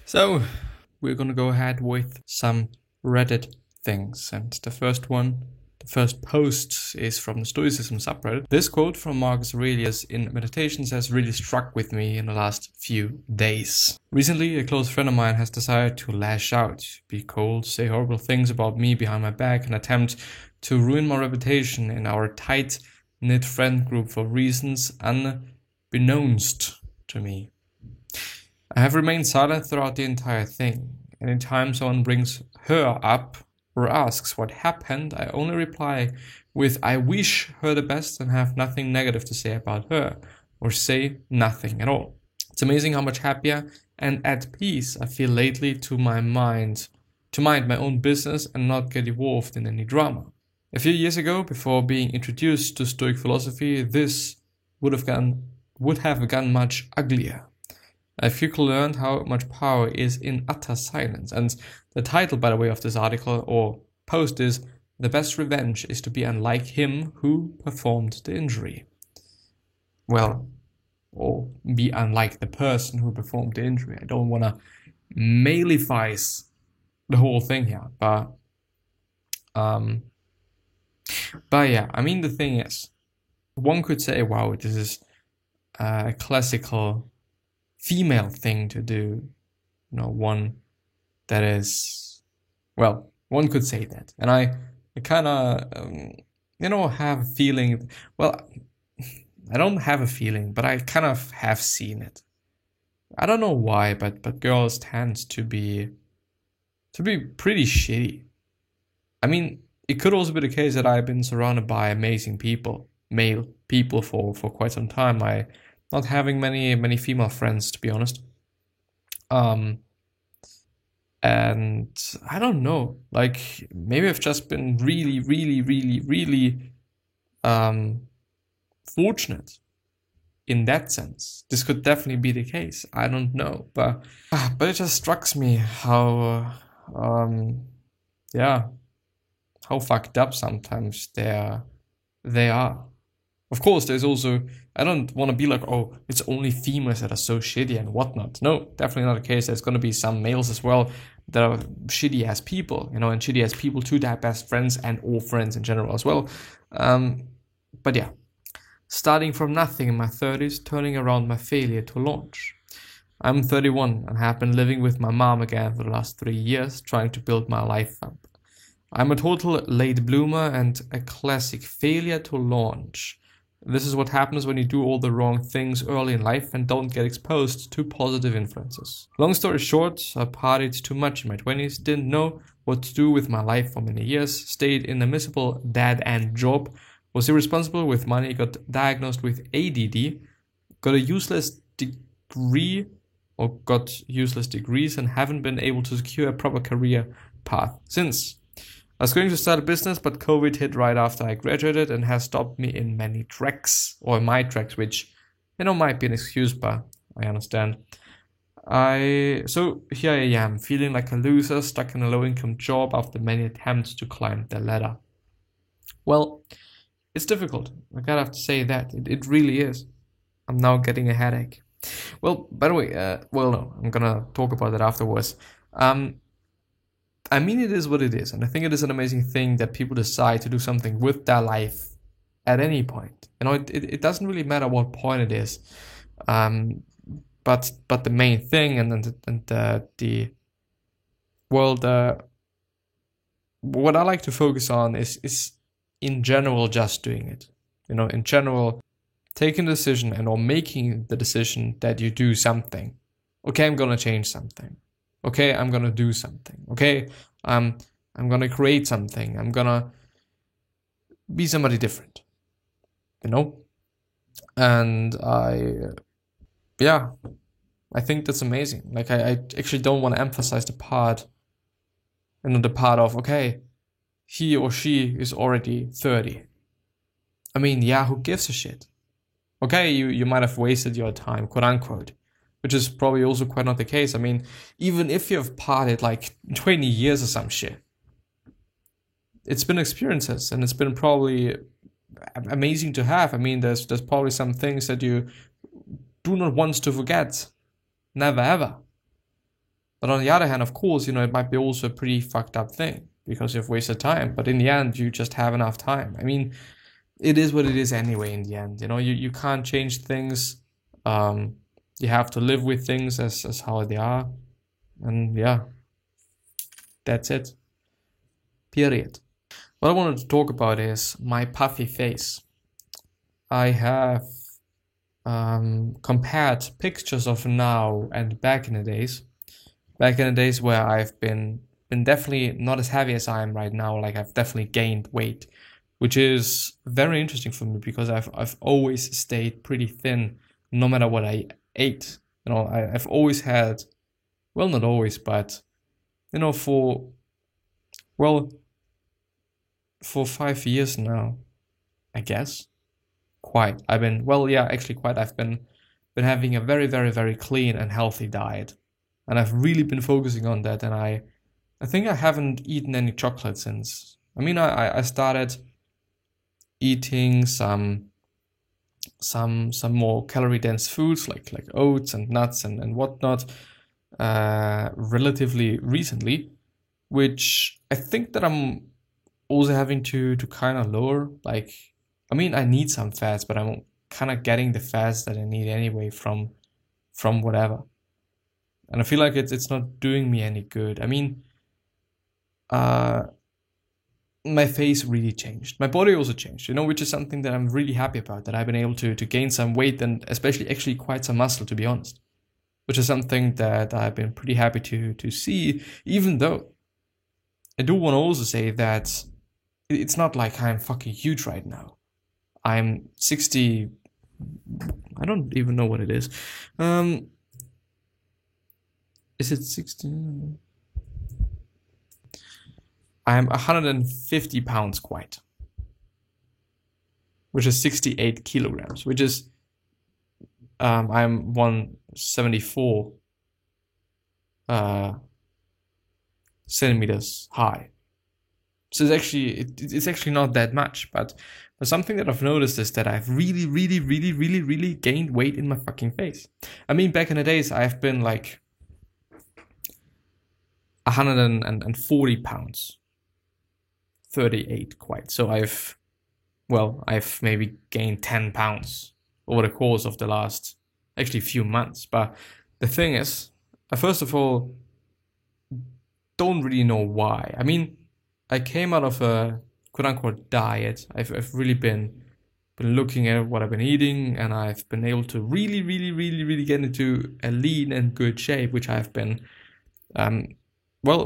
So, we're gonna go ahead with some Reddit things. And the first post is from the Stoicism subreddit. This quote from Marcus Aurelius in Meditations has really struck with me in the last few days. Recently, a close friend of mine has decided to lash out, be cold, say horrible things about me behind my back, and attempt to ruin my reputation in our tight-knit friend group for reasons unbeknownst to me. I have remained silent throughout the entire thing. Anytime someone brings her up or asks what happened, I only reply with I wish her the best and have nothing negative to say about her, or say nothing at all. It's amazing how much happier and at peace I feel lately to mind my own business and not get involved in any drama. A few years ago, before being introduced to Stoic philosophy, this would have gone much uglier. I quickly learned how much power is in utter silence, and the title, by the way, of this article or post is "The best revenge is to be unlike him who performed the injury." Well, or be unlike the person who performed the injury. I don't want to maleify the whole thing here, but yeah, I mean, the thing is, one could say, wow, this is a classical female thing to do, one that is, well, one could say that. And I kind of, have a feeling, well, I don't have a feeling, but I kind of have seen it. I don't know why, but girls tend to be pretty shitty. I mean, it could also be the case that I've been surrounded by amazing people, male people for quite some time. Not having many female friends, to be honest. And I don't know, like maybe I've just been really fortunate in that sense. This could definitely be the case. I don't know, but it just strikes me how how fucked up sometimes they are. Of course, there's also, I don't want to be like, oh, it's only females that are so shitty and whatnot. No, definitely not the case. There's going to be some males as well that are shitty as people, and shitty as people to their best friends and all friends in general as well. But yeah, starting from nothing in my 30s, turning around my failure to launch. I'm 31 and have been living with my mom again for the last 3 years, trying to build my life up. I'm a total late bloomer and a classic failure to launch. This is what happens when you do all the wrong things early in life and don't get exposed to positive influences. Long story short, I partied too much in my 20s, didn't know what to do with my life for many years, stayed in a miserable dead-end job, was irresponsible with money, got diagnosed with ADD, got useless degrees and haven't been able to secure a proper career path since. I was going to start a business, but COVID hit right after I graduated and has stopped me in my tracks, which, might be an excuse, but I understand. So here I am, feeling like a loser, stuck in a low-income job after many attempts to climb the ladder. Well, it's difficult. I gotta have to say that. It really is. I'm now getting a headache. Well, by the way, no, I'm gonna talk about that afterwards. I mean, it is what it is, and I think it is an amazing thing that people decide to do something with their life at any point. It doesn't really matter what point it is, but the main thing what I like to focus on is in general just doing it. In general, taking the decision or making the decision that you do something. Okay, I'm gonna change something. Okay, I'm gonna do something. Okay, I'm gonna create something. I'm gonna be somebody different. And I think that's amazing. Like I actually don't want to emphasize the part of, okay, he or she is already 30. I mean, yeah, who gives a shit? Okay, you might have wasted your time, quote unquote. Which is probably also quite not the case. I mean, even if you've partied like 20 years or some shit, it's been experiences and it's been probably amazing to have. I mean, there's probably some things that you do not want to forget. Never ever. But on the other hand, of course, you know, it might be also a pretty fucked up thing because you've wasted time. But in the end, you just have enough time. I mean, it is what it is anyway. In the end, you know, you can't change things. You have to live with things as how they are, and yeah, that's it. Period. What I wanted to talk about is my puffy face. I have compared pictures of now and back in the days. Back in the days where I've been definitely not as heavy as I am right now. Like I've definitely gained weight, which is very interesting for me because I've always stayed pretty thin, no matter what I ate. You know, I've always had, well, not always, but you know, for 5 years now, I guess. Quite. I've been, well, yeah, actually quite. I've been having a very, very, very clean and healthy diet. And I've really been focusing on that. And I think I haven't eaten any chocolate since. I mean, I started eating some more calorie dense foods like oats and nuts and whatnot relatively recently, which I think that I'm also having to kind of lower. Like, I mean, I need some fats, but I'm kind of getting the fats that I need anyway from whatever. And I feel like it's not doing me any good. I mean, my face really changed. My body also changed, you know, which is something that I'm really happy about, that I've been able to gain some weight and especially actually quite some muscle, to be honest, which is something that I've been pretty happy to see, even though I do want to also say that it's not like I'm fucking huge right now. I'm 60, I don't even know what it is. Is it 60? I'm 150 pounds quite, which is 68 kilograms, which is, I'm 174 centimeters high. So it's actually not that much, but something that I've noticed is that I've really gained weight in my fucking face. I mean, back in the days, I've been like 140 pounds. 38 quite. So I've maybe gained 10 pounds over the course of the last actually few months. But the thing is, I first of all don't really know why. I mean, I came out of a quote unquote diet. I've really been looking at what I've been eating, and I've been able to really get into a lean and good shape, which I've been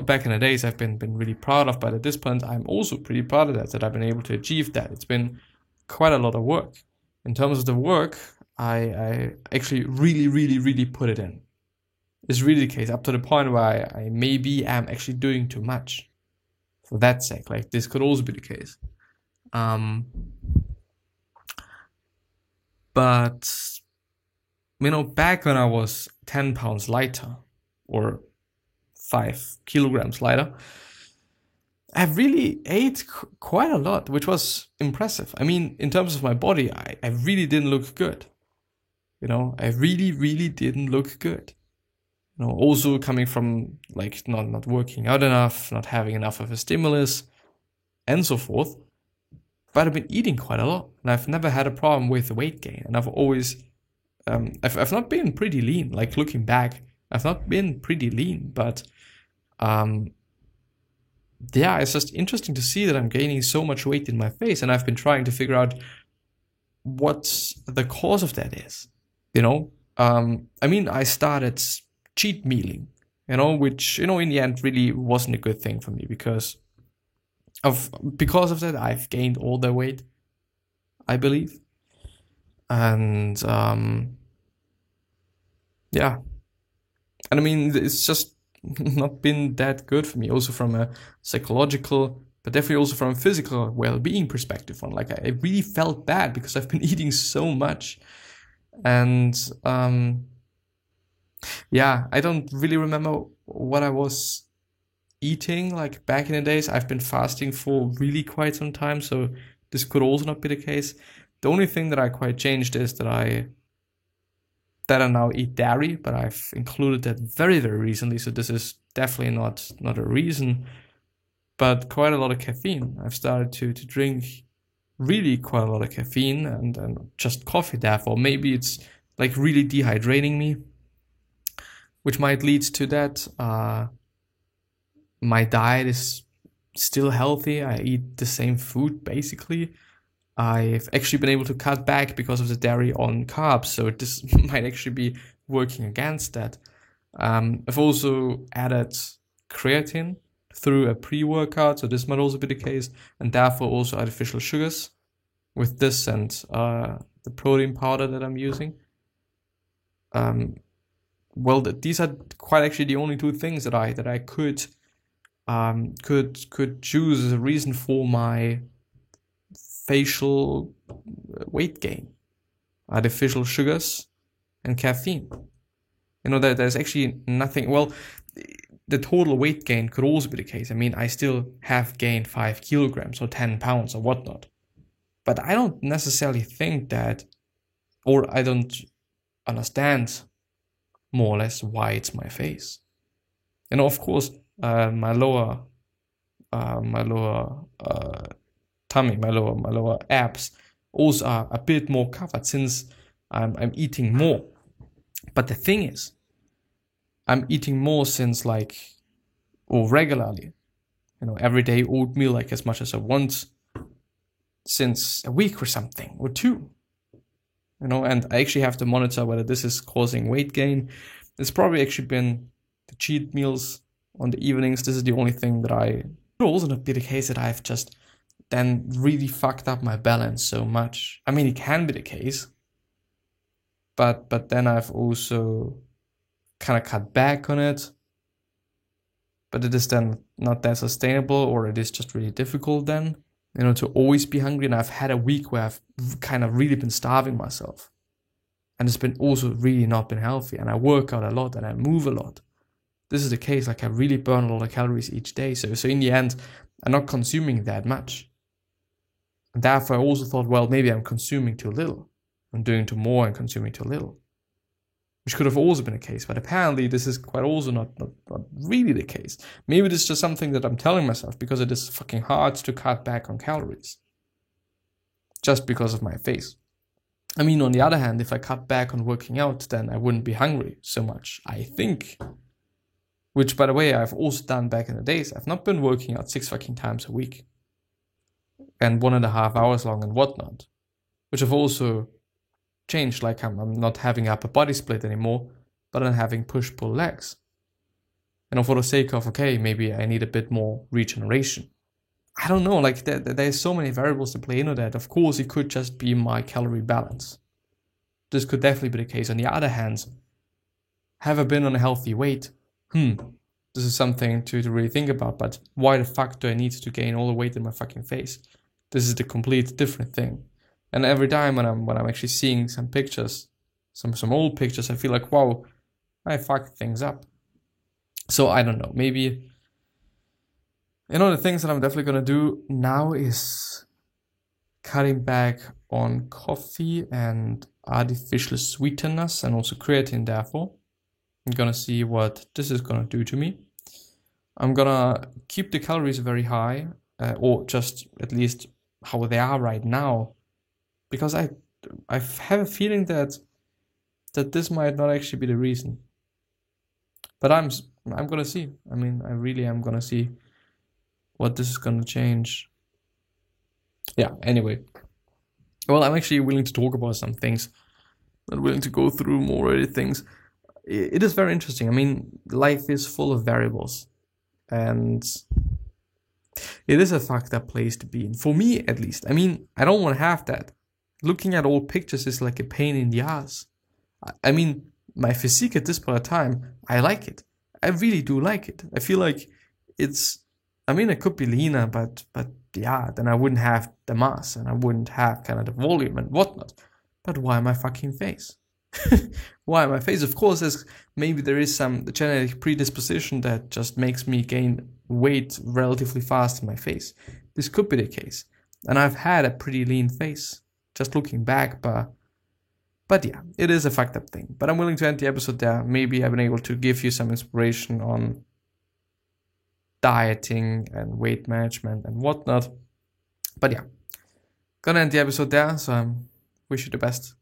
back in the days I've been really proud of, but at this point I'm also pretty proud of that I've been able to achieve that. It's been quite a lot of work. In terms of the work, I actually really put it in. It's really the case, up to the point where I maybe am actually doing too much. For that sake, like this could also be the case. But you know, back when I was 10 pounds lighter, or 5 kilograms lighter, I really ate quite a lot, which was impressive. I mean, in terms of my body, I really didn't look good. You know, I really didn't look good. You know, also coming from like not working out enough, not having enough of a stimulus, and so forth. But I've been eating quite a lot, and I've never had a problem with weight gain. And I've always, I've not been pretty lean. Like looking back, I've not been pretty lean, but yeah, it's just interesting to see that I'm gaining so much weight in my face, and I've been trying to figure out what the cause of that is. You know, I mean, I started cheat mealing, you know, which, you know, in the end really wasn't a good thing for me because of that I've gained all the weight, I believe. And yeah, and I mean, it's just not been that good for me, also from a psychological, but definitely also from a physical well-being perspective. On like, I really felt bad because I've been eating so much. And yeah, I don't really remember what I was eating like back in the days. I've been fasting for really quite some time, so this could also not be the case. The only thing that I quite changed is that I that I now eat dairy, but I've included that very, very recently, so this is definitely not a reason, but quite a lot of caffeine. I've started to drink really quite a lot of caffeine and just coffee, therefore. Maybe it's like really dehydrating me, which might lead to that. My diet is still healthy. I eat the same food, basically. I've actually been able to cut back because of the dairy on carbs, so this might actually be working against that. I've also added creatine through a pre-workout, so this might also be the case, and therefore also artificial sugars with this and the protein powder that I'm using. Well, these are quite actually the only two things that I could choose as a reason for my facial weight gain: artificial sugars and caffeine. There's actually nothing. Well, the total weight gain could also be the case. I mean, I still have gained 5 kilograms or 10 pounds or whatnot, but I don't necessarily think that, or I don't understand more or less why it's my face. Of course, my lower tummy, my lower abs also are a bit more covered since I'm eating more. But the thing is, I'm eating more since regularly, every day oatmeal, like as much as I want, since a week or something, or 2. And I actually have to monitor whether this is causing weight gain. It's probably actually been the cheat meals on the evenings. This is the only thing that it could also not be the case that I've just then really fucked up my balance so much. I mean, it can be the case, but then I've also kind of cut back on it. But it is then not that sustainable, or it is just really difficult then, to always be hungry. And I've had a week where I've kind of really been starving myself. And it's been also really not been healthy. And I work out a lot and I move a lot. This is the case, I really burn a lot of calories each day. So in the end, I'm not consuming that much. And therefore I also thought, well, maybe I'm consuming too little. I'm doing too more and consuming too little. Which could have also been the case, but apparently this is quite also not really the case. Maybe this is just something that I'm telling myself because it is fucking hard to cut back on calories. Just because of my face. I mean, on the other hand, if I cut back on working out, then I wouldn't be hungry so much, I think. Which, by the way, I've also done back in the days. I've not been working out 6 fucking times a week. And 1.5 hours long and whatnot. Which I've also changed, I'm not having upper body split anymore, but I'm having push-pull legs. For the sake of, okay, maybe I need a bit more regeneration. I don't know, there's so many variables to play into that. Of course, it could just be my calorie balance. This could definitely be the case. On the other hand, have I been on a healthy weight? This is something to really think about, but why the fuck do I need to gain all the weight in my fucking face? This is the complete different thing. And every time when I'm actually seeing some pictures, some old pictures, I feel like, wow, I fucked things up. So I don't know, maybe, the things that I'm definitely going to do now is cutting back on coffee and artificial sweeteners and also creatine, therefore. I'm going to see what this is going to do to me. I'm going to keep the calories very high, or just at least how they are right now. Because I have a feeling that this might not actually be the reason. But I'm gonna see. I mean, I really am gonna see what this is gonna change. Yeah, anyway. Well, I'm actually willing to talk about some things. I'm willing to go through more already things. It is very interesting. I mean, life is full of variables. And it is a fucked up place to be in. For me, at least. I mean, I don't want to have that. Looking at old pictures is like a pain in the ass. I mean, my physique at this point of time, I like it. I really do like it. I feel like I could be leaner, but yeah, then I wouldn't have the mass and I wouldn't have kind of the volume and whatnot. But why my fucking face? Why my face? Of course, maybe there is some genetic predisposition that just makes me gain weight relatively fast in my face. This could be the case. And I've had a pretty lean face. Just looking back, but But yeah, it is a fucked up thing. But I'm willing to end the episode there. Maybe I've been able to give you some inspiration on dieting and weight management and whatnot. But yeah, gonna end the episode there. So I wish you the best.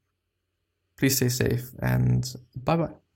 Please stay safe and bye bye.